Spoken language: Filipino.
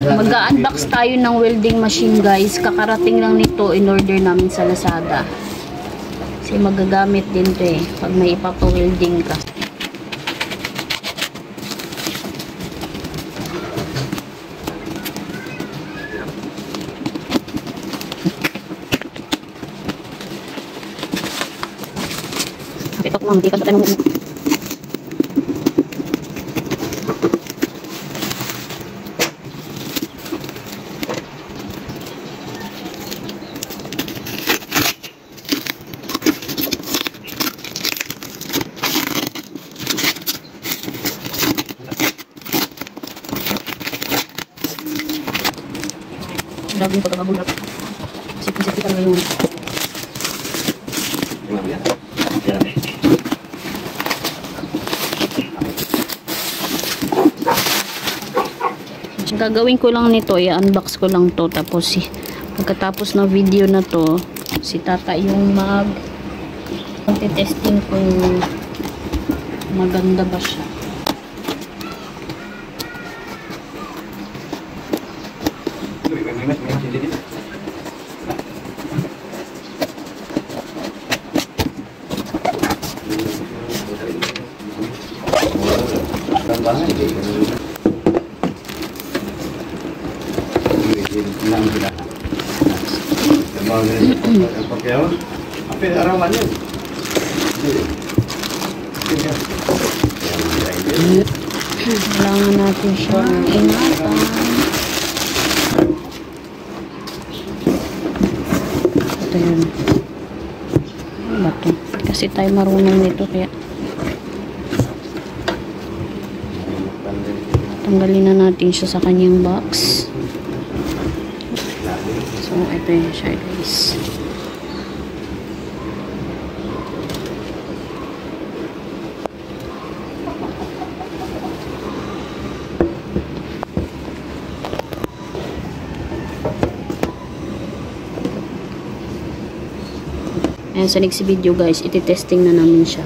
Mag-unbox tayo ng welding machine guys. Kakarating lang nito, in order namin sa Lazada. Kasi magagamit din to eh, pag may ipapa-welding ka. Ito kung hindi ka tayo grabe yung pagkakabulak. Sipin-sipin talaga yun. Gagawin ko lang nito, i-unbox ko lang to. Tapos pagkatapos ng video na to, si tata yung mag-testing kung maganda ba siya. Kailangan natin siyang ingatan. Ito yun. Ano ba ito? Kasi tayo marunong nito kaya tanggalin na natin siya sa kanyang box. So, ito yun siya guys. Ayan, sa next video guys, iti-testing na namin siya.